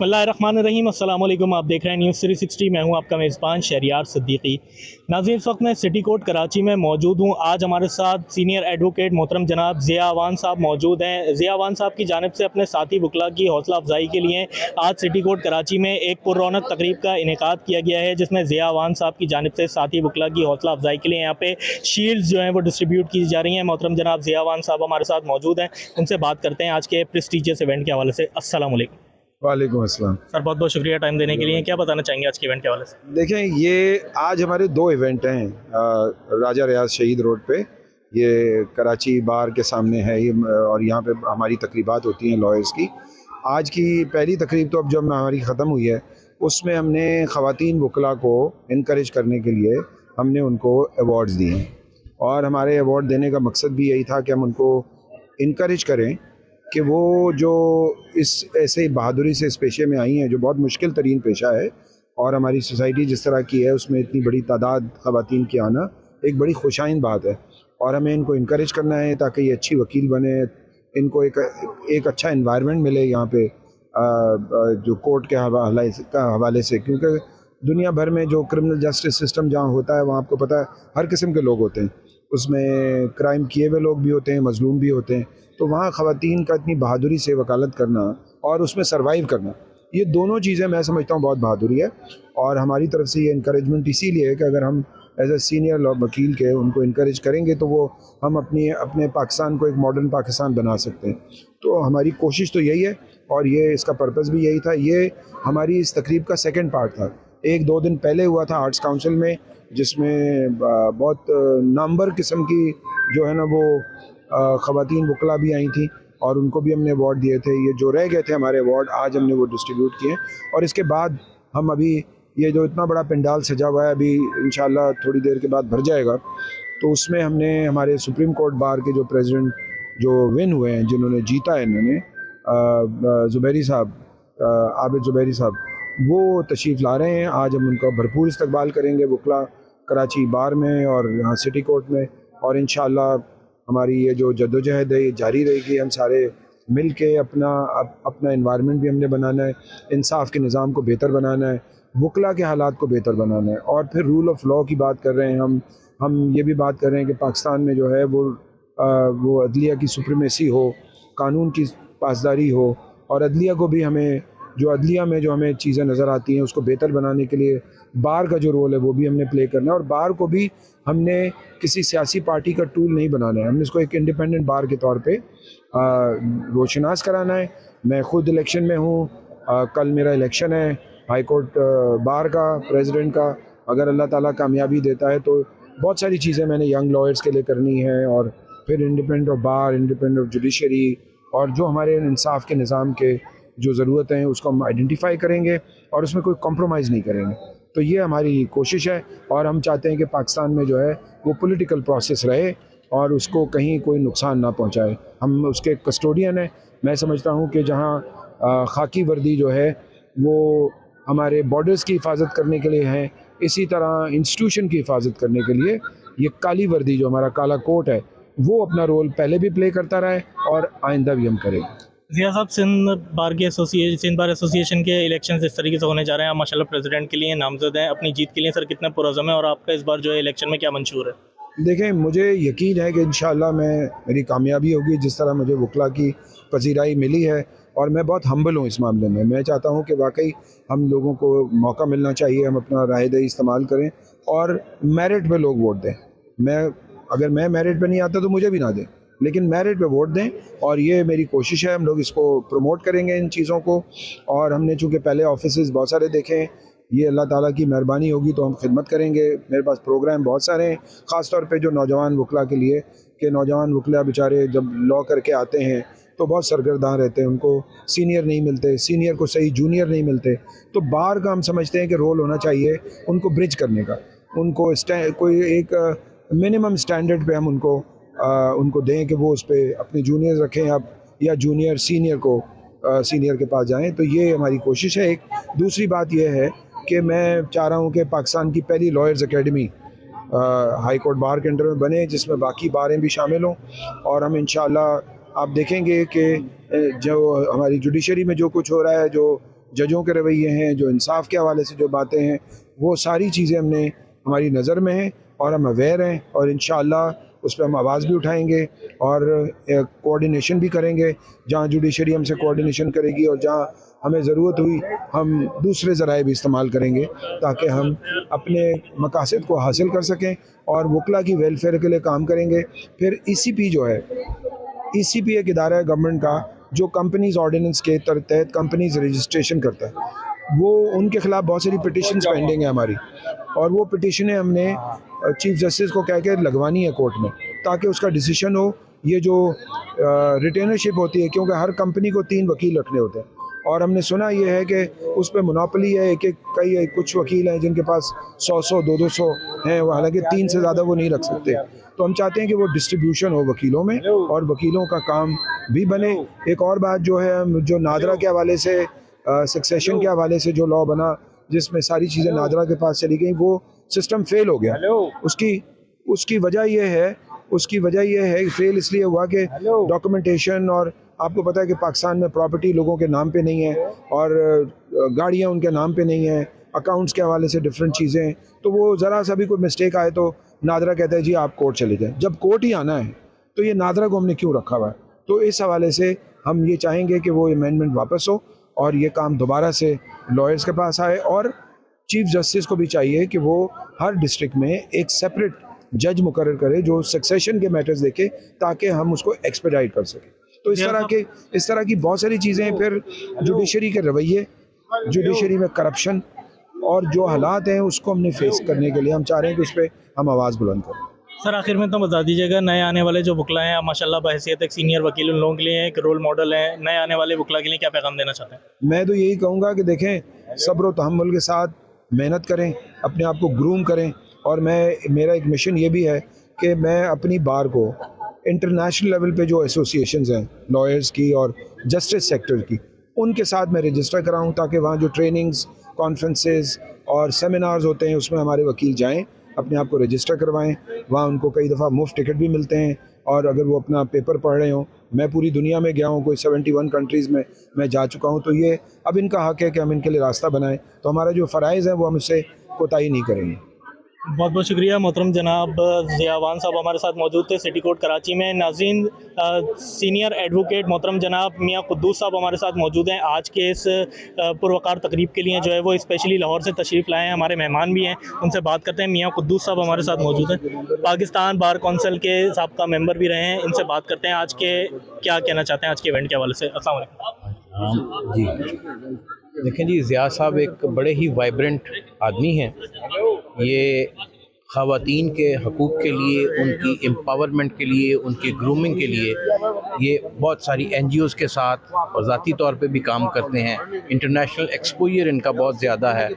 बिस्मिल्लाहिर्रहमानिर्रहीम। अस्सलाम वालेकुम। आप देख रहे हैं न्यूज़ 360। मैं हूं आपका मेज़बान शहरियार सिद्दीकी। नाज़रीन, इस वक्त मैं सिटी कोर्ट कराची में मौजूद हूं। आज हमारे साथ सीनियर एडवोकेट मोहतरम जनाब ज़िया अवान साहब मौजूद हैं। ज़िया अवान साहब की जानिब से अपने साथी वकला की हौसला अफजाई के लिए आज सिटी कोर्ट कराची में एक पुररौनक तकरीब का इनेकाद किया गया है, जिसमें ज़िया अवान साहब की जानिब से साथी वकला की हौसला अफजाई के लिए यहाँ पे शील्ड्स जो हैं वो डिस्ट्रीब्यूट की जा रही हैं। मोहतरम जनाब ज़िया अवान साहब हमारे साथ मौजूद हैं, उनसे बात करते हैं आज के प्रेस्टीजियस इवेंट के हवाले से। अस्सलाम वालेकुम वालेकुम अस्सलाम। सर, बहुत बहुत शुक्रिया टाइम देने के लिए। क्या बताना चाहेंगे आज के इवेंट के हवाले से? देखें, ये आज हमारे दो इवेंट हैं राजा रियाज शहीद रोड पे। ये कराची बार के सामने है ये, और यहाँ पे हमारी तकरीबात होती हैं लॉयर्स की। आज की पहली तकरीब तो अब जो हमारी ख़त्म हुई है, उसमें हमने ख़वातीन वकला को इनकरेज करने के लिए हमने उनको अवार्ड्स दिए हैं। और हमारे अवार्ड देने का मकसद भी यही था कि हम उनको इनकरेज करें कि वो जो इस ऐसे बहादुरी से इस पेशे में आई हैं, जो बहुत मुश्किल तरीन पेशा है, और हमारी सोसाइटी जिस तरह की है उसमें इतनी बड़ी तादाद ख़वातीन की आना एक बड़ी खुशाइन बात है। और हमें इनको इनकरेज करना है ताकि ये अच्छी वकील बने, इनको एक अच्छा इन्वायरमेंट मिले यहाँ पे जो कोर्ट के हवाले से, क्योंकि दुनिया भर में जो क्रिमिनल जस्टिस सिस्टम जहाँ होता है वहाँ आपको पता है हर किस्म के लोग होते हैं। उसमें क्राइम किए हुए लोग भी होते हैं, मजलूम भी होते हैं। तो वहाँ ख़वातीन का इतनी बहादुरी से वकालत करना और उसमें सर्वाइव करना, ये दोनों चीज़ें मैं समझता हूँ बहुत बहादुरी है। और हमारी तरफ से ये इनकरेजमेंट इसीलिए है कि अगर हम एज ए सीनियर लॉ वकील के उनको इनकरेज करेंगे तो वो हम अपने पाकिस्तान को एक मॉडर्न पाकिस्तान बना सकते हैं। तो हमारी कोशिश तो यही है, और ये इसका पर्पज़ भी यही था। ये हमारी इस तकरीब का सेकेंड पार्ट था। एक दो दिन पहले हुआ था आर्ट्स काउंसिल में, जिसमें बहुत नामवर किस्म की जो है ना वो ख़वातीन वकला भी आई थी, और उनको भी हमने अवार्ड दिए थे। ये जो रह गए थे हमारे अवार्ड, आज हमने वो डिस्ट्रीब्यूट किए। और इसके बाद हम अभी ये जो इतना बड़ा पंडाल सजा हुआ है, अभी इंशाल्लाह थोड़ी देर के बाद भर जाएगा। तो उसमें हमने हमारे सुप्रीम कोर्ट बार के जो प्रेसिडेंट जो विन हुए हैं, जिन्होंने जीता है, इन्होंने ज़ुबैरी साहब, आबिद ज़ुबैरी साहब, वो तशरीफ़ ला रहे हैं। आज हम उनका भरपूर इस्तकबाल करेंगे वकला कराची बार में और यहाँ सिटी कोर्ट में। और इंशाल्लाह हमारी ये जो जद्दोजहद है ये जारी रहेगी। हम सारे मिल के अपना इन्वायरमेंट भी हमने बनाना है, इंसाफ के निज़ाम को बेहतर बनाना है, वकला के हालात को बेहतर बनाना है। और फिर रूल ऑफ़ लॉ की बात कर रहे हैं हम ये भी बात कर रहे हैं कि पाकिस्तान में जो है वो अदलिया की सुप्रीमेसी हो, कानून की पासदारी हो, और अदलिया को भी हमें जो अदलिया में जो हमें चीज़ें नज़र आती हैं उसको बेहतर बनाने के लिए बार का जो रोल है वो भी हमने प्ले करना है। और बार को भी हमने किसी सियासी पार्टी का टूल नहीं बनाना है, हमने इसको एक इंडिपेंडेंट बार के तौर पे रोशनास कराना है। मैं ख़ुद इलेक्शन में हूँ, कल मेरा इलेक्शन है हाई कोर्ट बार का, प्रेसिडेंट का। अगर अल्लाह ताला कामयाबी देता है तो बहुत सारी चीज़ें मैंने यंग लॉयर्स के लिए करनी है, और फिर independent of bar, independent of judiciary, और जो हमारे इंसाफ के निज़ाम के जो ज़रूरत हैं उसको हम आइडेंटिफाई करेंगे और उसमें कोई कॉम्प्रोमाइज़ नहीं करेंगे। तो ये हमारी कोशिश है, और हम चाहते हैं कि पाकिस्तान में जो है वो पॉलिटिकल प्रोसेस रहे और उसको कहीं कोई नुकसान ना पहुंचाए। हम उसके कस्टोडियन हैं। मैं समझता हूं कि जहां खाकी वर्दी जो है वो हमारे बॉर्डर्स की हिफाजत करने के लिए है, इसी तरह इंस्टीट्यूशन की हिफाजत करने के लिए ये काली वर्दी जो हमारा काला कोट है वो अपना रोल पहले भी प्ले करता रहा है और आइंदा भी हम करेंगे। ज़िया साहब, सिंध बार एसोसिएशन के इलेक्शन इस तरीके से होने जा रहे हैं। आप माशाल्लाह प्रेसिडेंट के लिए नामजद हैं। अपनी जीत के लिए सर कितना पुरज़म है, और आपका इस बार जो है इलेक्शन में क्या मंशूर है? देखें, मुझे यकीन है कि इंशाअल्लाह मेरी कामयाबी होगी, जिस तरह मुझे वकला की पजीराई मिली है। और मैं बहुत हम्बल हूँ इस मामले में। मैं चाहता हूँ कि वाकई हम लोगों को मौका मिलना चाहिए, हम अपना राय-दही इस्तेमाल करें और मेरिट पे लोग वोट दें। अगर मैं मेरिट पे नहीं आता तो मुझे भी ना दें, लेकिन मेरिट पे वोट दें। और ये मेरी कोशिश है, हम लोग इसको प्रमोट करेंगे इन चीज़ों को। और हमने चूँकि पहले ऑफिसेज़ बहुत सारे देखे हैं, ये अल्लाह ताला की मेहरबानी होगी तो हम खिदमत करेंगे। मेरे पास प्रोग्राम बहुत सारे हैं, ख़ास तौर पे जो नौजवान वकला के लिए, कि नौजवान वकला बेचारे जब लॉ करके आते हैं तो बहुत सरगर्दा रहते हैं, उनको सीनियर नहीं मिलते, सीनियर को सही जूनियर नहीं मिलते। तो बार का हम समझते हैं कि रोल होना चाहिए उनको ब्रिज करने का, उनको कोई एक मिनिमम स्टैंडर्ड पे हम उनको दें कि वो उस पर अपने जूनियर रखें, आप या जूनियर सीनियर को सीनियर के पास जाएं। तो ये हमारी कोशिश है। एक दूसरी बात यह है कि मैं चाह रहा हूँ कि पाकिस्तान की पहली लॉयर्स एकेडमी हाई कोर्ट बार के अंडर में बने, जिसमें बाकी बारें भी शामिल हों। और हम इंशाअल्लाह आप देखेंगे कि जो हमारी जुडिशरी में जो कुछ हो रहा है, जो जजों के रवैये हैं, जो इंसाफ के हवाले से जो बातें हैं, वो सारी चीज़ें हमने हमारी नज़र में हैं और हम अवेयर हैं, और इंशाअल्लाह उस पर हम आवाज़ भी उठाएंगे और कोऑर्डिनेशन भी करेंगे। जहाँ जुडिशरी हमसे कोऑर्डिनेशन करेगी और जहाँ हमें ज़रूरत हुई हम दूसरे ज़राए भी इस्तेमाल करेंगे ताकि हम अपने मकासद को हासिल कर सकें और वकला की वेलफेयर के लिए काम करेंगे। फिर ECP जो है, ECP एक इदारा है गवर्नमेंट का जो कंपनीज ऑर्डिनेंस के तहत कंपनीज रजिस्ट्रेशन करता है। वो उनके खिलाफ बहुत सारी पिटिशन्स पेंडिंग है हमारी, और वो पिटिशनें हमने चीफ जस्टिस को कह के लगवानी है कोर्ट में ताकि उसका डिसीजन हो। ये जो रिटेनरशिप होती है, क्योंकि हर कंपनी को 3 वकील रखने होते हैं, और हमने सुना ये है कि उस पर मोनोपोली है, कई कुछ वकील हैं जिनके पास 100 200 हैं, वो हालांकि 3 से ज़्यादा वो नहीं रख सकते। तो हम चाहते हैं कि वो डिस्ट्रीब्यूशन हो वकीलों में और वकीलों का काम भी बने। एक और बात जो है, जो नादरा के हवाले से, सक्सेशन के हवाले से जो लॉ बना जिसमें सारी चीज़ें नादरा के पास चली गई, वो सिस्टम फेल हो गया। उसकी वजह यह है फेल इसलिए हुआ कि डॉक्यूमेंटेशन, और आपको पता है कि पाकिस्तान में प्रॉपर्टी लोगों के नाम पे नहीं है और गाड़ियाँ उनके नाम पे नहीं है, अकाउंट्स के हवाले से डिफरेंट चीज़ें। तो वो ज़रा सा भी कोई मिस्टेक आए तो नादरा कहता है जी आप कोर्ट चले जाएं। जब कोर्ट ही आना है तो ये नादरा को हमने क्यों रखा हुआ है? तो इस हवाले से हम ये चाहेंगे कि वो अमेंडमेंट वापस हो और ये काम दोबारा से लॉयर्स के पास आए, और चीफ जस्टिस को भी चाहिए कि वो हर डिस्ट्रिक्ट में एक सेपरेट जज मुकर्रर करे जो सक्सेशन के मैटर्स देखे ताकि हम उसको एक्सपेडाइट कर सकें। तो इस तरह की बहुत सारी चीज़ें हैं। फिर जुडिशरी के रवैये, जुडिशरी में करप्शन और जो हालात हैं उसको हमने फेस करने के लिए हम चाह रहे हैं कि उस पर हम आवाज़ बुलंद करें। सर आखिर में तो बता दीजिएगा, नए आने वाले जो वकला हैं, आप माशाल्लाह बहैसियत एक सीनियर वकील उन लोगों के लिए एक रोल मॉडल हैं, नए आने वाले वकला के लिए क्या पैगाम देना चाहते हैं? मैं तो यही कहूँगा कि देखें, सब्र व तहम्मुल के साथ मेहनत करें, अपने आप को ग्रूम करें, और मेरा एक मिशन ये भी है कि मैं अपनी बार को इंटरनेशनल लेवल पे जो एसोसिएशंस हैं लॉयर्स की और जस्टिस सेक्टर की, उनके साथ मैं रजिस्टर कराऊं ताकि वहाँ जो ट्रेनिंग्स, कॉन्फ्रेंसेस और सेमिनार्स होते हैं उसमें हमारे वकील जाएं, अपने आप को रजिस्टर करवाएं। वहाँ उनको कई दफ़ा मुफ्त टिकट भी मिलते हैं, और अगर वो अपना पेपर पढ़ रहे हों, मैं पूरी दुनिया में गया हूँ, कोई 71 कंट्रीज़ में मैं जा चुका हूँ, तो ये अब इनका हक़ है कि हम इनके लिए रास्ता बनाएं। तो हमारा जो फ़राइज़ है वो हम इससे कोताही नहीं करेंगे। बहुत बहुत शुक्रिया। मोहतरम जनाब ज़ियावान साहब हमारे साथ मौजूद थे सिटी कोर्ट कराची में। नाज़रीन, सीनियर एडवोकेट मोहतरम जनाब मियाँ कुद्दूस साहब हमारे साथ मौजूद हैं। आज के इस पुरवकार तकरीब के लिए जो है वो स्पेशली लाहौर से तशरीफ़ लाए हैं, हमारे मेहमान भी हैं, उनसे बात करते हैं। मियाँ कुद्दूस साहब हमारे साथ मौजूद हैं, पाकिस्तान बार कौंसिल के साबका मेंबर भी रहे हैं, इनसे बात करते हैं आज के क्या कहना चाहते हैं आज के इवेंट के हवाले से। अस्सलाम वालेकुम। जी, देखें जी, ज़िया साहब एक बड़े ही वाइब्रेंट आदमी हैं। ये ख़वातीन के हकूक़ के लिए, उनकी एम्पावरमेंट के लिए, उनकी ग्रूमिंग के लिए ये बहुत सारी NGOs के साथ और ज़ाती तौर पे भी काम करते हैं। इंटरनेशनल एक्सपोजर इनका बहुत ज़्यादा है।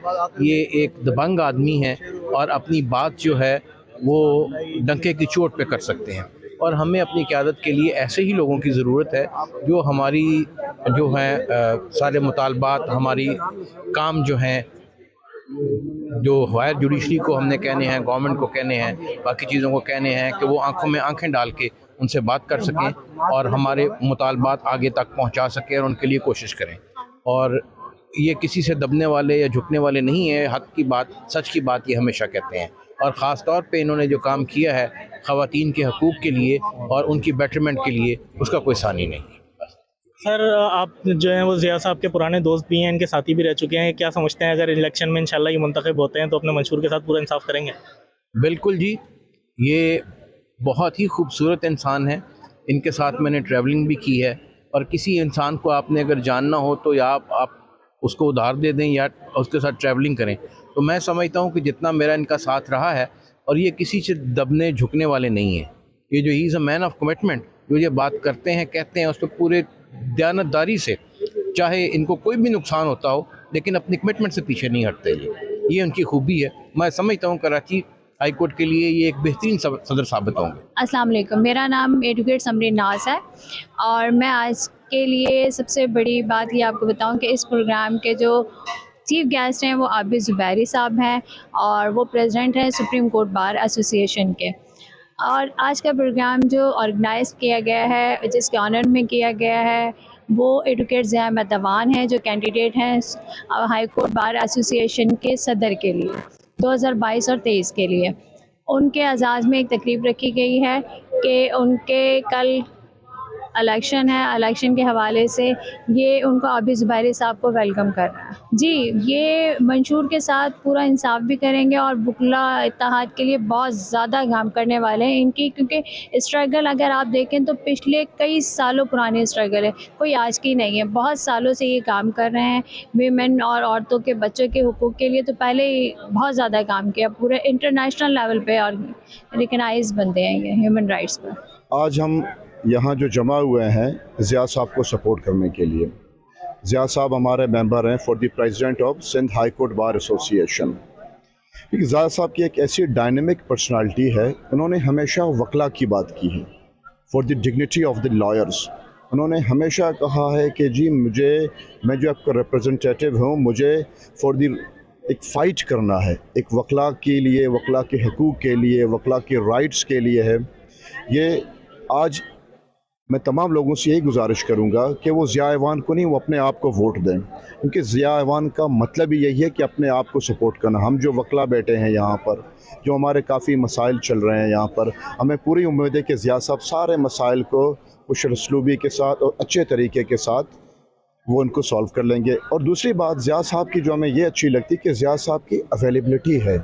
ये एक दबंग आदमी हैं और अपनी बात जो है वो डंके की चोट पे कर सकते हैं, और हमें अपनी क़यादत के लिए ऐसे ही लोगों की ज़रूरत है जो हमारी जो हैं सारे मुतालबात, हमारी काम जो हैं, जो हायर जुडिशरी को हमने कहने हैं, गवर्नमेंट को कहने हैं, बाकी चीज़ों को कहने हैं, कि वो आंखों में आंखें डाल के उनसे बात कर सकें और हमारे मुतालबात आगे तक पहुंचा सकें और उनके लिए कोशिश करें। और ये किसी से दबने वाले या झुकने वाले नहीं है, हक़ की बात, सच की बात ये हमेशा कहते हैं। और ख़ास तौर पे इन्होंने जो काम किया है ख़वातीन के हकूक़ के लिए और उनकी बेटरमेंट के लिए, उसका कोई सानी नहीं। सर आप जो हैं वो ज़िया साहब के पुराने दोस्त भी हैं, इनके साथी भी रह चुके हैं, क्या समझते हैं अगर इलेक्शन में इंशाल्लाह ये मुंतखब होते हैं तो अपने मंशूर के साथ पूरा इंसाफ करेंगे? बिल्कुल जी, ये बहुत ही खूबसूरत इंसान है, इनके साथ मैंने ट्रैवलिंग भी की है। और किसी इंसान को आपने अगर जानना हो तो या आप उसको उधार दे दें या उसके साथ ट्रैवलिंग करें। तो मैं समझता हूँ कि जितना मेरा इनका साथ रहा है, और ये किसी से दबने झुकने वाले नहीं हैं। ये जो he is a man of commitment, जो ये बात करते हैं, कहते हैं, उस पर पूरे दयानतदारी से, चाहे इनको कोई भी नुकसान होता हो, लेकिन अपनी कमिटमेंट से पीछे नहीं हटते। ये उनकी खूबी है। मैं समझता हूँ कराची हाई कोर्ट के लिए ये एक बेहतरीन सदर साबित होंगे। अस्सलाम वालेकुम, मेरा नाम एडवोकेट समरीन नाज है, और मैं आज के लिए सबसे बड़ी बात ये आपको बताऊं कि इस प्रोग्राम के जो चीफ़ गेस्ट हैं वो आबिद ज़ुबैरी साहब हैं, और वो प्रेसिडेंट हैं सुप्रीम कोर्ट बार एसोसिएशन के। और आज का प्रोग्राम जो ऑर्गेनाइज़ किया गया है, जिसके ऑनर में किया गया है, वो एडवोकेट ज़िया अहमद दवान हैं, जो कैंडिडेट हैं हाई कोर्ट बार एसोसिएशन के सदर के लिए 2022 और 23 के लिए। उनके एजाज़ में एक तकरीब रखी गई है कि उनके कल इलेक्शन है, इलेक्शन के हवाले से ये उनको आबिद ज़ुबैरी साहब को वेलकम कर रहा है। जी, ये मंशूर के साथ पूरा इंसाफ भी करेंगे और वकला इत्तेहाद के लिए बहुत ज़्यादा काम करने वाले हैं इनकी, क्योंकि स्ट्रगल अगर आप देखें तो पिछले कई सालों पुरानी स्ट्रगल है, कोई आज की नहीं है। बहुत सालों से ये काम कर रहे हैं वीमेन और औरतों के बच्चों के हुकूक़ के लिए, तो पहले ही बहुत ज़्यादा काम किया पूरे इंटरनेशनल लेवल पे और रिकगनाइज बनते हैं ये ह्यूमन राइट्स पर। आज हम यहाँ जो जमा हुए हैं ज़िया साहब को सपोर्ट करने के लिए। ज़िया साहब हमारे मेंबर हैं for the president of Sindh high court bar association. क्योंकि ज़िया साहब की एक ऐसी डायनेमिक पर्सनालिटी है, उन्होंने हमेशा वकला की बात की है, for the dignity of the lawyers. उन्होंने हमेशा कहा है कि जी मैं जो आपका रिप्रेजेंटेटिव हूँ, मुझे फॉर द एक फ़ाइट करना है, एक वकला के लिए, वकला के हकूक़ के लिए, वकला के राइट्स के लिए है। ये आज मैं तमाम लोगों से यही गुजारिश करूंगा कि वो ज़िया ऐवान को नहीं, वो अपने आप को वोट दें, क्योंकि ज़िया ऐवान का मतलब ही यही है कि अपने आप को सपोर्ट करना। हम जो वकला बैठे हैं यहाँ पर, जो हमारे काफ़ी मसाइल चल रहे हैं यहाँ पर, हमें पूरी उम्मीद है कि ज़िया साहब सारे मसाइल को खुशरसलूबी के साथ और अच्छे तरीके के साथ वो उनको सॉल्व कर लेंगे। और दूसरी बात ज़िया साहब की जो हमें ये अच्छी लगती है कि ज़िया साहब की अवेलेबिलिटी है,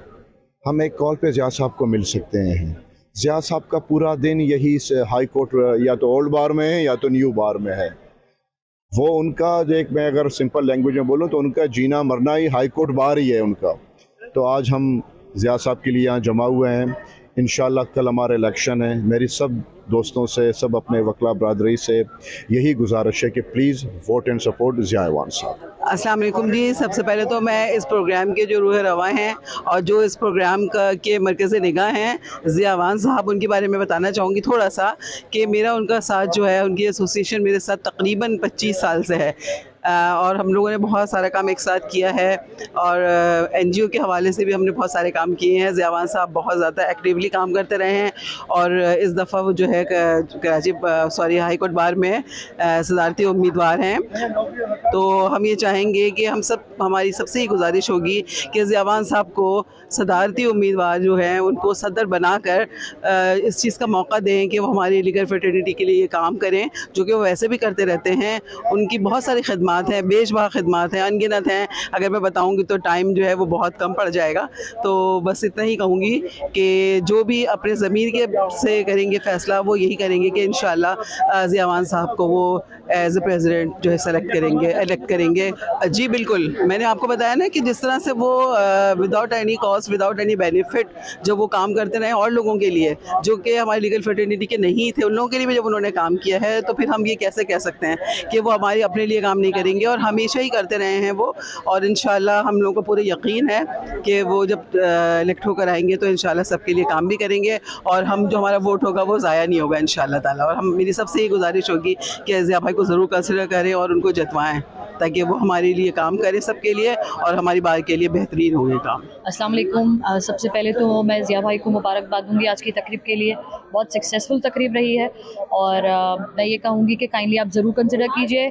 हम एक कॉल पे ज़िया साहब को मिल सकते हैं। ज़िया साहब का पूरा दिन यही हाई कोर्ट या तो ओल्ड बार में है या तो न्यू बार में है। वो उनका एक, मैं अगर सिंपल लैंग्वेज में बोलूँ तो उनका जीना मरना ही हाई कोर्ट बार ही है उनका। तो आज हम ज़िया साहब के लिए यहाँ जमा हुए हैं। इंशाल्लाह कल हमारा इलेक्शन है। मेरी सब दोस्तों से, सब अपने वकला बरादरी से यही गुजारिश है कि please vote and support Zia Awan साहब। अस्सलाम वालेकुम जी। सबसे पहले तो मैं इस प्रोग्राम के जो रूह रवा हैं और जो इस प्रोग्राम के मरकज़ निगाह हैं ज़िया ऐवान साहब, उनके बारे में बताना चाहूँगी थोड़ा सा कि मेरा उनका साथ जो है, उनकी एसोसिएशन मेरे साथ तकरीबन 25 साल से है और हम लोगों ने बहुत सारा काम एक साथ किया है और एनजीओ के हवाले से भी हमने बहुत सारे काम किए हैं। ज़िया ऐवान साहब बहुत ज़्यादा एक्टिवली काम करते रहे हैं और इस दफ़ा वो जो है कराची हाई कोर्ट बार में सदारती उम्मीदवार हैं। तो हम ये चाहेंगे कि हमारी सबसे ही गुजारिश होगी कि ज़िया ऐवान साहब को सदारती उम्मीदवार जो हैं उनको सदर बनाकर इस चीज़ का मौका दें कि वो हमारी लीगल फ्रेटर्निटी के लिए ये काम करें, जो कि वो वैसे भी करते रहते हैं। उनकी बहुत सारी खिदमात हैं, बेशबहा खिदमात हैं, अनगिनत हैं। अगर मैं बताऊंगी तो टाइम जो है वो बहुत कम पड़ जाएगा। तो बस इतना ही कहूँगी कि जो भी अपने ज़मीर के से करेंगे फ़ैसला, वो यही करेंगे कि इंशाल्लाह ज़िया ऐवान साहब को वो एज ए प्रेसिडेंट जो है इलेक्ट करेंगे। जी बिल्कुल, मैंने आपको बताया ना कि जिस तरह से वो without any cost, without any benefit जब वो काम करते रहे और लोगों के लिए जो कि हमारी लीगल फ्रेटर्निटी के नहीं थे, उन लोगों के लिए भी जब उन्होंने काम किया है, तो फिर हम ये कैसे कह सकते हैं कि वो हमारे अपने लिए काम नहीं करेंगे। और हमेशा ही करते रहे हैं वो, और इंशाल्लाह हम लोगों को पूरे यकीन है कि वो जब इलेक्ट होकर आएंगे तो इंशाल्लाह सबके लिए काम भी करेंगे और हम जो हमारा वोट होगा वो ज़ाया नहीं होगा इंशाल्लाह ताला। और मेरी सबसे ही गुजारिश होगी कि ज़िया भाई को ज़रूर कंसिडर करें और उनको जितवाएं ताकि वो हमारे लिए काम करें सबके लिए और हमारी बात के लिए बेहतरीन हो ये काम। अस्सलाम वालेकुम। सबसे पहले तो मैं ज़िया भाई को मुबारकबाद दूंगी आज की तकरीब के लिए। बहुत सक्सेसफुल तकरीब रही है और मैं ये कहूँगी कि काइंडली आप ज़रूर कंसिडर कीजिए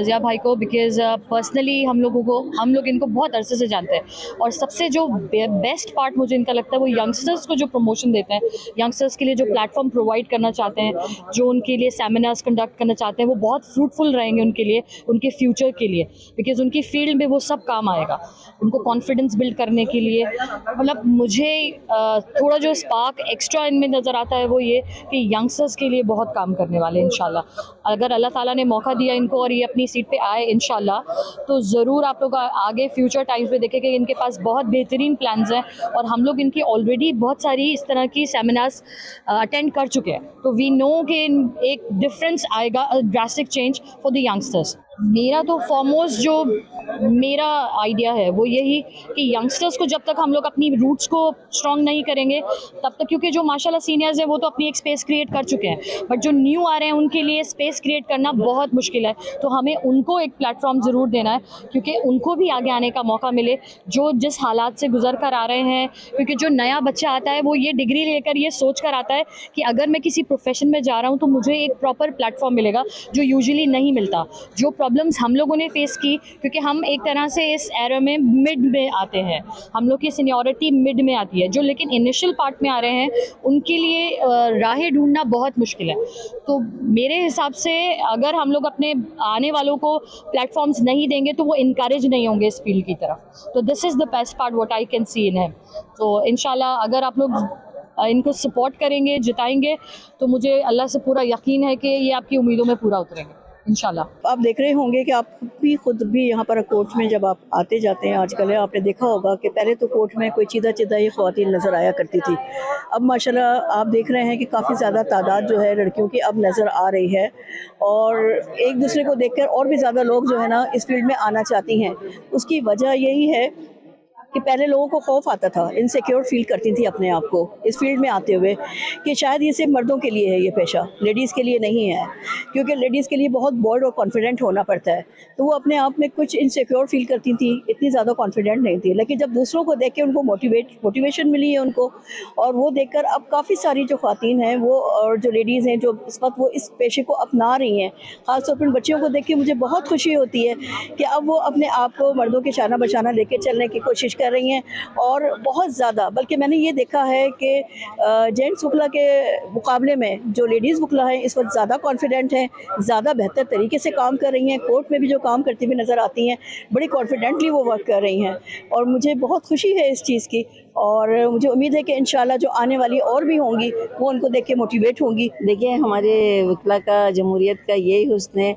ज़िया भाई को, बिकॉज़ पर्सनली हम लोग इनको बहुत अरसे से जानते हैं। और सबसे जो बेस्ट पार्ट मुझे इनका लगता है वो यंगस्टर्स को जो प्रमोशन देते हैं, यंगस्टर्स के लिए जो प्लेटफॉर्म प्रोवाइड करना चाहते हैं, जो उनके लिए सेमिनार्स कंडक्ट करना चाहते हैं, वो बहुत फ्रूटफुल रहेंगे उनके लिए, उनके फ्यूचर के लिए, बिकॉज़ उनकी फील्ड में वो सब काम आएगा। उनको कॉन्फिडेंस बिल्ड करने के लिए, मतलब मुझे थोड़ा जो स्पार्क एक्स्ट्रा इनमें नज़र आता है वो ये कि यंगस्टर्स के लिए बहुत काम करने वाले हैं इंशाल्लाह। अगर अल्लाह ताला ने मौका दिया इनको और ये अपनी सीट पे आए इंशाल्लाह, तो ज़रूर आप लोग आगे फ्यूचर टाइम्स में देखें कि इनके पास बहुत बेहतरीन प्लान्स हैं और हम लोग इनकी ऑलरेडी बहुत सारी इस तरह की सेमिनार्स अटेंड कर चुके हैं। तो वी नो कि एक डिफरेंस आएगा, drastic change for the youngsters. मेरा तो फॉरमोस्ट जो मेरा आइडिया है वो यही कि यंगस्टर्स को जब तक हम लोग अपनी रूट्स को स्ट्रॉन्ग नहीं करेंगे तब तक, क्योंकि जो माशाल्लाह सीनियर्स हैं वो तो अपनी एक स्पेस क्रिएट कर चुके हैं, बट जो न्यू आ रहे हैं उनके लिए स्पेस क्रिएट करना बहुत मुश्किल है। तो हमें उनको एक प्लेटफॉर्म ज़रूर देना है, क्योंकि उनको भी आगे आने का मौका मिले जो जिस हालात से गुजर कर आ रहे हैं। क्योंकि जो नया बच्चा आता है वो ये डिग्री लेकर ये सोच कर आता है कि अगर मैं किसी प्रोफेशन में जा रहा हूँ तो मुझे एक प्रॉपर प्लेटफॉर्म मिलेगा, जो यूजुअली नहीं मिलता। जो प्रॉब्लम्स हम लोगों ने फेस की, क्योंकि हम एक तरह से इस एरा में मिड में आते हैं, हम लोग की सीनियरिटी मिड में आती है, जो लेकिन इनिशियल पार्ट में आ रहे हैं उनके लिए राहें ढूंढना बहुत मुश्किल है। तो मेरे हिसाब से अगर हम लोग अपने आने वालों को प्लेटफॉर्म्स नहीं देंगे तो वो इनकरेज नहीं होंगे इस फील्ड की तरफ। तो this is the best part what I can see in him. तो इंशाल्लाह अगर आप लोग इनको सपोर्ट करेंगे, जिताएंगे, तो मुझे अल्लाह से पूरा यकीन है कि ये आपकी उम्मीदों में पूरा उतरेंगे इंशाल्लाह। आप देख रहे होंगे कि आप भी खुद भी यहाँ पर कोर्ट में जब आप आते जाते हैं आजकल, आपने देखा होगा कि पहले तो कोर्ट में कोई चीदा चिदा ही ख़वातीन नज़र आया करती थी। अब माशाल्लाह आप देख रहे हैं कि काफ़ी ज़्यादा तादाद जो है लड़कियों की अब नज़र आ रही है, और एक दूसरे को देखकर और भी ज़्यादा लोग जो है ना इस फील्ड में आना चाहती हैं। उसकी वजह यही है कि पहले लोगों को खौफ आता था, इनसिक्योर फील करती थी अपने आप को इस फील्ड में आते हुए कि शायद ये सिर्फ मर्दों के लिए है ये पेशा, लेडीज़ के लिए नहीं है, क्योंकि लेडीज़ के लिए बहुत बोल्ड और कॉन्फिडेंट होना पड़ता है। तो वो अपने आप में कुछ इनसिक्योर फील करती थी, इतनी ज़्यादा कॉन्फिडेंट नहीं थी। लेकिन जब दूसरों को देख के उनको मोटिवेशन मिली है उनको, और वो देखकर अब काफ़ी सारी जो ख़वातीन हैं वो और जो लेडीज़ हैं जो इस वक्त वो इस पेशे को अपना रही हैं। ख़ासतौर पर बच्चियों को देख के मुझे बहुत खुशी होती है कि अब वो अपने आप को मर्दों के शाना बशाना लेके चलने की कोशिश कर रही हैं, और बहुत ज़्यादा। बल्कि मैंने ये देखा है कि जेंट्स वकला के मुकाबले में जो लेडीज़ वकला हैं इस वक्त ज़्यादा कॉन्फिडेंट हैं, ज़्यादा बेहतर तरीके से काम कर रही हैं। कोर्ट में भी जो काम करती हुई नज़र आती हैं बड़ी कॉन्फिडेंटली वो वर्क कर रही हैं, और मुझे बहुत खुशी है इस चीज़ की। और मुझे उम्मीद है कि इंशाल्लाह जो आने वाली और भी होंगी वो उनको देख के मोटिवेट होंगी। देखिए, हमारे वकला का जमहूरियत का यही हुस्न है।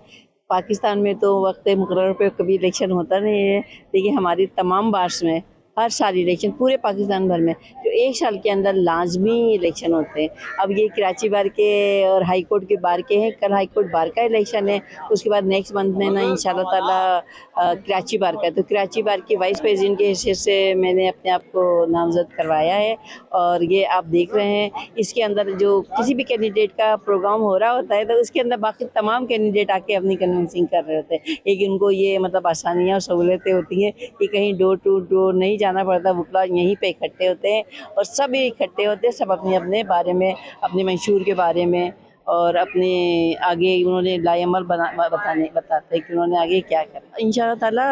पाकिस्तान में तो वक्त मुकर्रर पे कभी इलेक्शन होता नहीं है, लेकिन हमारी तमाम बार्स में हर साल इलेक्शन, पूरे पाकिस्तान भर में जो एक साल के अंदर लाजमी इलेक्शन होते हैं। अब ये कराची बार के और हाई कोर्ट के बार के हैं, कल हाई कोर्ट बार का इलेक्शन है, उसके बाद नेक्स्ट मंथ में ना इंशाल्लाह ताला कराची बार का है। तो कराची बार के वाइस प्रेसिडेंट के हैसियत से मैंने अपने आप को नामजद करवाया है, और ये आप देख रहे हैं इसके अंदर जो किसी भी कैंडिडेट का प्रोग्राम हो रहा होता है तो उसके अंदर बाकी तमाम कैंडिडेट आके अपनी कन्विंसिंग कर रहे होते हैं। एक इनको ये मतलब आसानियाँ और सहूलतें होती हैं कि कहीं डोर टू डोर नहीं जाना पड़ता, वकला यहीं पे इकट्ठे होते हैं और सब इकट्ठे होते हैं, सब अपने अपने बारे में, अपने मंशूर के बारे में और अपने आगे उन्होंने लाएमल बताते हैं कि उन्होंने आगे क्या करना। इंशाअल्लाह ताला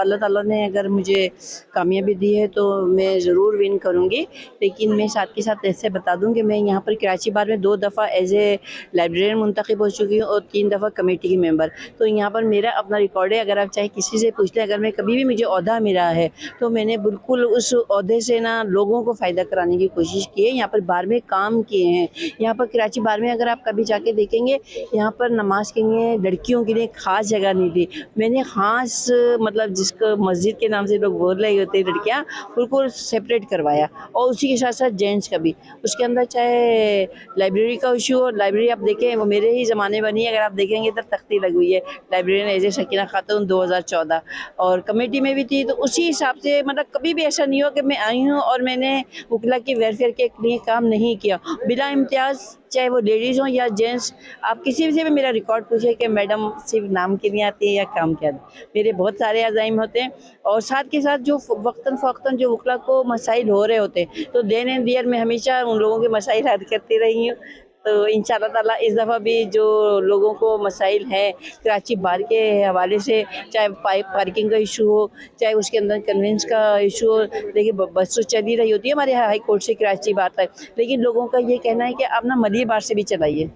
अल्लाह ताला ने अगर मुझे कामयाबी दी है तो मैं ज़रूर विन करूँगी। लेकिन मैं साथ के साथ ऐसे बता दूँ कि मैं यहाँ पर कराची बार में 2 दफ़ा एज ए लाइब्रेरियन मुंतखब हो चुकी हूँ और 3 दफ़ा कमेटी की मेंबर। तो यहाँ पर मेरा अपना रिकॉर्ड है, अगर आप चाहे किसी से पूछ लें, अगर मैं कभी भी मुझे ओहदा मिला है तो मैंने बिल्कुल उस ओहदे से ना लोगों को फ़ायदा कराने की कोशिश की है। यहाँ पर बार में काम किए हैं। यहाँ पर कराची बार में अगर आप कभी जाके देखेंगे, यहाँ पर नमाज के लिए लड़कियों के लिए ख़ास जगह नहीं थी। मैंने ख़ास मतलब जिसको मस्जिद के नाम से लोग बोल रहे होते हैं लड़कियाँ, उनको सेपरेट करवाया, और उसी के साथ साथ जेंट्स का भी। उसके अंदर चाहे लाइब्रेरी का इशू हो, लाइब्रेरी आप देखें वो मेरे ही ज़माने बनी है, अगर आप देखेंगे तो तख्ती लगी हुई है लाइब्रेरियन एज ए शकीना खातून 2014, और कमेटी में भी थी। तो उसी हिसाब से मतलब कभी भी ऐसा नहीं हो कि मैं आई हूँ और मैंने वकला के वेलफेयर के लिए काम नहीं किया बिला इम्तियाज़, चाहे वो लेडीज़ हों या जेंट्स। आप किसी भी से भी मेरा रिकॉर्ड पूछे कि मैडम सिर्फ नाम के लिए आती है या काम क्या, मेरे बहुत सारे अज़ाइम होते हैं। और साथ के साथ जो वक्तन फ़वक्तन जो वकला को मसाइल हो रहे होते हैं तो देन एंड दियर में हमेशा उन लोगों के मसाइल हल करती रही हूँ। तो इंशाअल्लाह ताला इस दफ़ा भी जो लोगों को मसाइल हैं कराची बार के हवाले से, चाहे पार्किंग का इशू हो, चाहे उसके अंदर कन्वेंस का इशू हो। देखिए बस तो चली रही होती है हमारे हाई कोर्ट से कराची बार तक, लेकिन लोगों का ये कहना है कि आप ना मलिर बार से भी चलाइए,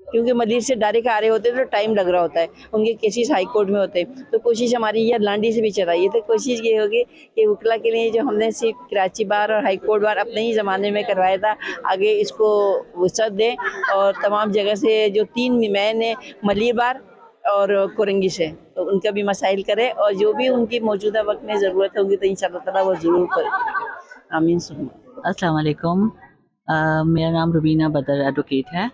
क्योंकि मलिर से डायरेक्ट आ रहे होते हैं तो टाइम लग रहा होता है, उनके केसेस हाई कोर्ट में होते हैं। तो कोशिश हमारी ये लांडी से भी चलाइए। तो कोशिश ये होगी कि वकला के लिए जो हमने सिर्फ कराची बार और हाई कोर्ट बार अपने ही ज़माने में करवाया था, आगे इसको वसअत दें और तमाम जगह से जो 3 मैन है मलिर बार और कोरंगी से, तो उनका भी मसाइल करें, और जो भी उनकी मौजूदा वक्त में ज़रूरत होगी तो इंशाअल्लाह ताला वो ज़रूर करें। आमीन सुन्ना। अस्सलाम वालेकुम। मेरा नाम रुबीना बदर एडवोकेट है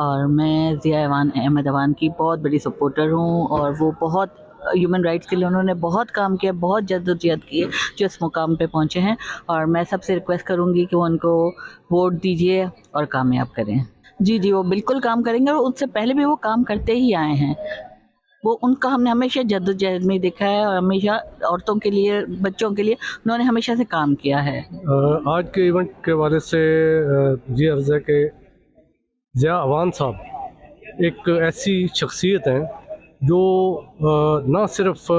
और मैं ज़िया अहमद अवान की बहुत बड़ी सपोर्टर हूँ और वो बहुत ह्यूमन राइट्स के लिए उन्होंने बहुत काम किया, बहुत जद्दोजहद की है जो इस मुकाम पे पहुँचे हैं। और मैं सबसे रिक्वेस्ट करूँगी कि वो उनको वोट दीजिए और कामयाब करें। जी जी, वो बिल्कुल काम करेंगे और उससे पहले भी वो काम करते ही आए हैं। वो उनका हमने हमेशा जद्दोजहद में देखा है और हमेशा औरतों के लिए, बच्चों के लिए उन्होंने हमेशा से काम किया है। आज के इवेंट के हवाले से जी अर्ज़ है कि ज़िया अवान साहब एक ऐसी शख्सियत हैं जो ना सिर्फ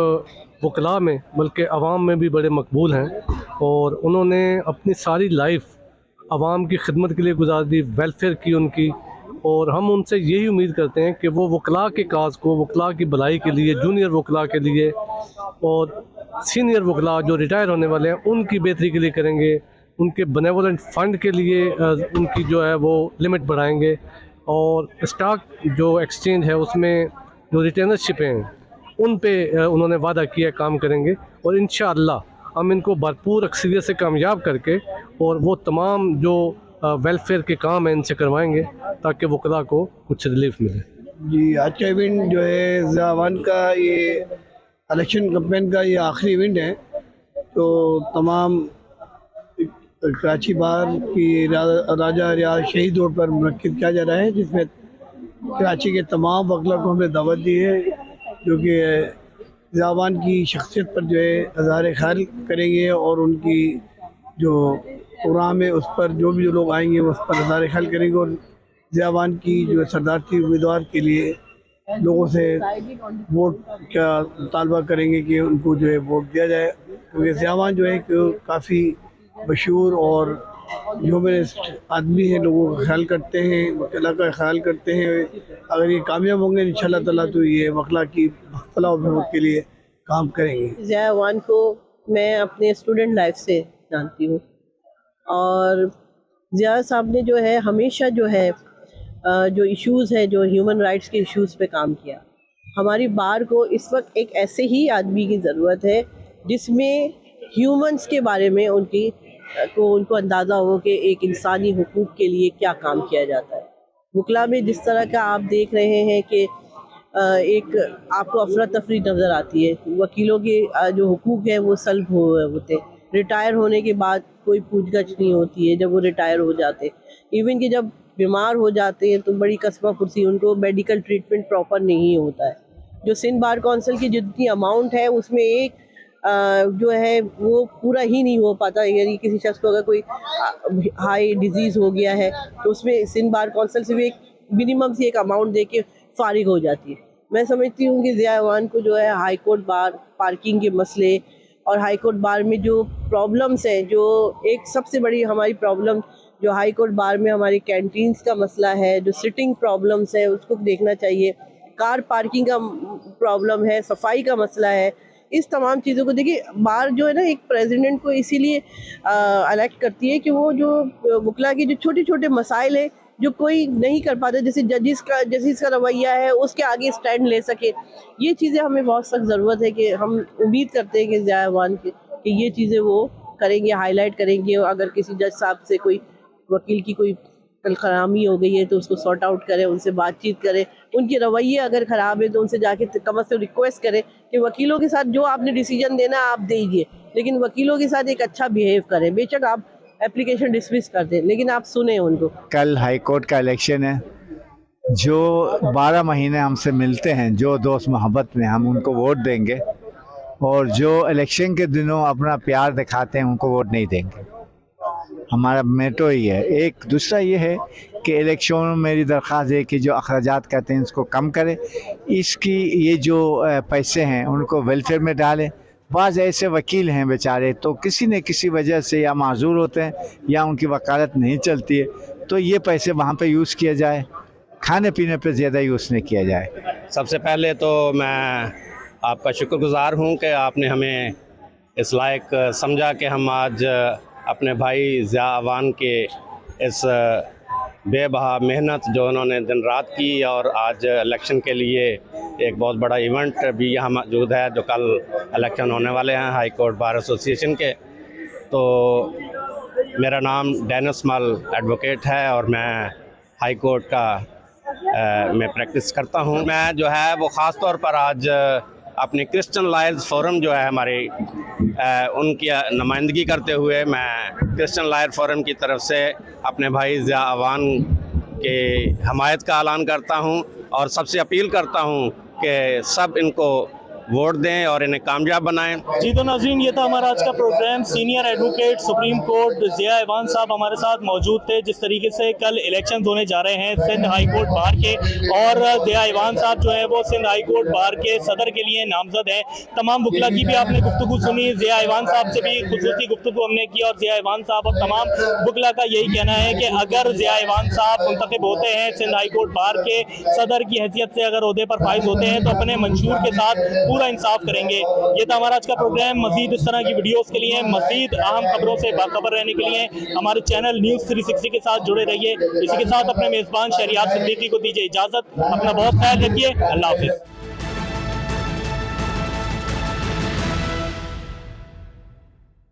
वकला में बल्कि आवाम में भी बड़े मकबूल हैं और उन्होंने अपनी सारी लाइफ आवाम की खिदमत के लिए गुजार दी, वेलफेयर की उनकी। और हम उनसे यही उम्मीद करते हैं कि वो वकला के काज को, वकला की भलाई के लिए, जूनियर वकला के लिए और सीनियर वकला जो रिटायर होने वाले हैं उनकी बेहतरी के लिए करेंगे। उनके बेनेवोलेंट फ़ंड के लिए उनकी जो है वो लिमिट बढ़ाएंगे और स्टॉक जो एक्सचेंज है उसमें जो रिटेनरशिप हैं उन पे उन्होंने वादा किया काम करेंगे और इंशाअल्लाह हम इनको भरपूर अक्सरियत से कामयाब करके और वो तमाम जो वेलफेयर के काम हैं इनसे करवाएंगे ताकि वकला को कुछ रिलीफ मिले। जी, आज का इवेंट जो है ज़िया अवान का ये इलेक्शन कैंपेन का ये आखिरी इवेंट है। तो तमाम कराची बार की राजा रियाज शहीद रोड पर मुनक्किद किया जा रहा है, जिसमें कराची के तमाम वकला को हमने दावत दी है जो कि ज़िया अवान की शख्सियत पर जो है इज़हार ख्याल करेंगे और उनकी जो प्रोग्राम है उस पर जो भी लोग आएंगे उस पर इज़हार ख्याल करेंगे और ज़िया अवान की जो सरदारती उम्मीदवार के लिए लोगों से वोट का मुतालबा करेंगे कि उनको जो है वोट दिया जाए, क्योंकि ज़िया अवान जो है काफ़ी मशहूर और ह्यूमनिस्ट आदमी है, लोगों का ख्याल करते हैं, वकला का ख्याल करते हैं। अगर ये कामयाब होंगे इंशाल्लाह ताला तो ये वकला की फलाह और बहबूद के लिए काम करेंगे। ज़िया अवान को मैं अपने स्टूडेंट लाइफ से जानती हूँ और ज़िया साहब ने जो है हमेशा जो है जो इश्यूज़ है, जो ह्यूमन राइट्स के इश्यूज़ पे काम किया। हमारी बार को इस वक्त एक ऐसे ही आदमी की ज़रूरत है जिसमें ह्यूमंस के बारे में उनको अंदाज़ा हो कि एक इंसानी हुकूक के लिए क्या काम किया जाता है। वकला में जिस तरह का आप देख रहे हैं कि एक आपको अफरा तफरी नज़र आती है, वकीलों के जो हुकूक है वो सल्ब होते, रिटायर होने के बाद कोई पूछगछ नहीं होती है। जब वो रिटायर हो जाते, इवन कि जब बीमार हो जाते हैं तो बड़ी कस्बा कुर्सी, उनको मेडिकल ट्रीटमेंट प्रॉपर नहीं होता है। जो सिंध बार कौंसिल की जितनी अमाउंट है उसमें एक जो है वो पूरा ही नहीं हो पाता। यानी किसी शख्स को अगर कोई हाई डिजीज़ हो गया है तो उसमें सिंध बार कौंसिल से भी एक मिनिमम सी एक अमाउंट दे के फारिग हो जाती है। मैं समझती हूँ कि ज़िया अवान को जो है हाई कोर्ट बार, पार्किंग के मसले और हाई कोर्ट बार में जो प्रॉब्लम्स हैं, जो एक सबसे बड़ी हमारी प्रॉब्लम जो हाई कोर्ट बार में हमारी कैंटीन्स का मसला है, जो सिटिंग प्रॉब्लम्स है उसको देखना चाहिए, कार पार्किंग का प्रॉब्लम है, सफाई का मसला है। इस तमाम चीज़ों को देखिए, बार जो है ना एक प्रेसिडेंट को इसीलिए इलेक्ट करती है कि वो जो वकला के जो छोटे छोटे मसाइल हैं जो कोई नहीं कर पाते, जैसे जजिस का रवैया है उसके आगे स्टैंड ले सके। ये चीज़ें हमें बहुत सख्त ज़रूरत है कि हम उम्मीद करते हैं कि ज़िया अवान कि ये चीज़ें वो करेंगे, हाईलाइट करेंगे। अगर किसी जज साहब से कोई वकील की कोई खरामी हो गई है तो उसको सॉर्ट आउट करें, उनसे बातचीत करें। उनके रवैये अगर ख़राब है तो उनसे जाके कम अज़ कम रिक्वेस्ट करें कि वकीलों के साथ जो आपने डिसीजन देना आप दीजिए, लेकिन वकीलों के साथ एक अच्छा बिहेव करें। बेशक आप एप्लीकेशन डिसमिस कर दें लेकिन आप सुने उनको। कल हाई कोर्ट का इलेक्शन है, जो 12 महीने हमसे मिलते हैं, जो दोस्त मोहब्बत में, हम उनको वोट देंगे और जो इलेक्शन के दिनों अपना प्यार दिखाते हैं उनको वोट नहीं देंगे। हमारा मेटो ही है। एक दूसरा ये है कि इलेक्शन में मेरी दरख्वास्त है कि जो अखराजात कहते हैं इसको कम करें, इसकी ये जो पैसे हैं उनको वेलफेयर में डालें। बाज़ ऐसे वकील हैं बेचारे तो किसी न किसी वजह से या माजूर होते हैं या उनकी वकालत नहीं चलती है, तो ये पैसे वहाँ पे यूज़ किया जाए, खाने पीने पे ज़्यादा यूज़ नहीं किया जाए। सबसे पहले तो मैं आपका शुक्रगुज़ार हूँ कि आपने हमें इस लायक समझा कि हम आज अपने भाई ज़िया अवान के इस बेबहा मेहनत जो उन्होंने दिन रात की और आज इलेक्शन के लिए एक बहुत बड़ा इवेंट भी यहाँ मौजूद है, जो कल इलेक्शन होने वाले हैं हाई कोर्ट बार एसोसिएशन के। तो मेरा नाम डेनिस मल एडवोकेट है और मैं हाई कोर्ट का मैं प्रैक्टिस करता हूँ। मैं जो है वो ख़ास तौर पर आज अपने क्रिश्चियन लॉयर्स फोरम जो है हमारे उनकी नुमाइंदगी करते हुए मैं क्रिश्चियन लॉयर फोरम की तरफ से अपने भाई ज़िया अवान के हमायत का ऐलान करता हूँ और सबसे अपील करता हूँ कि सब इनको वोट दें और इन्हें कामयाब बनाएं। जी तो नाज़रीन, ये था हमारा आज का programme. Senior advocate supreme court Zia Awan साहब हमारे साथ मौजूद थे। जिस तरीके से कल इलेक्शन होने जा रहे हैं सिंध हाई कोर्ट बार के, और ज़िया अवान साहब जो है वो सिंध हाई कोर्ट बार के सदर के लिए नामजद हैं। तमाम वकला की भी आपने गुफ्तगू सुनी, ज़िया अवान साहब से भी खुसूसी गुफ्तगू हमने की, और ज़िया अवान साहब और तमाम वकला का यही कहना है कि अगर ज़िया अवान साहब मुंतखब होते हैं सिंध हाई कोर्ट बार के सदर की हैसियत से, अगर ओहदे पर फाइज होते हैं तो अपने मंशूर के साथ पूरा इंसाफ करेंगे। ये था हमारा आज का प्रोग्राम। मजीद इस तरह की वीडियोस के लिए, मजीद अहम खबरों से बाखबर रहने के लिए हमारे चैनल न्यूज़ 360 के साथ जुड़े रहिए। इसी के साथ अपने मेज़बान शहरियार सिद्दीकी को दीजिए इजाज़त। अपना बहुत ख्याल रखिए। अल्लाह हाफिज़।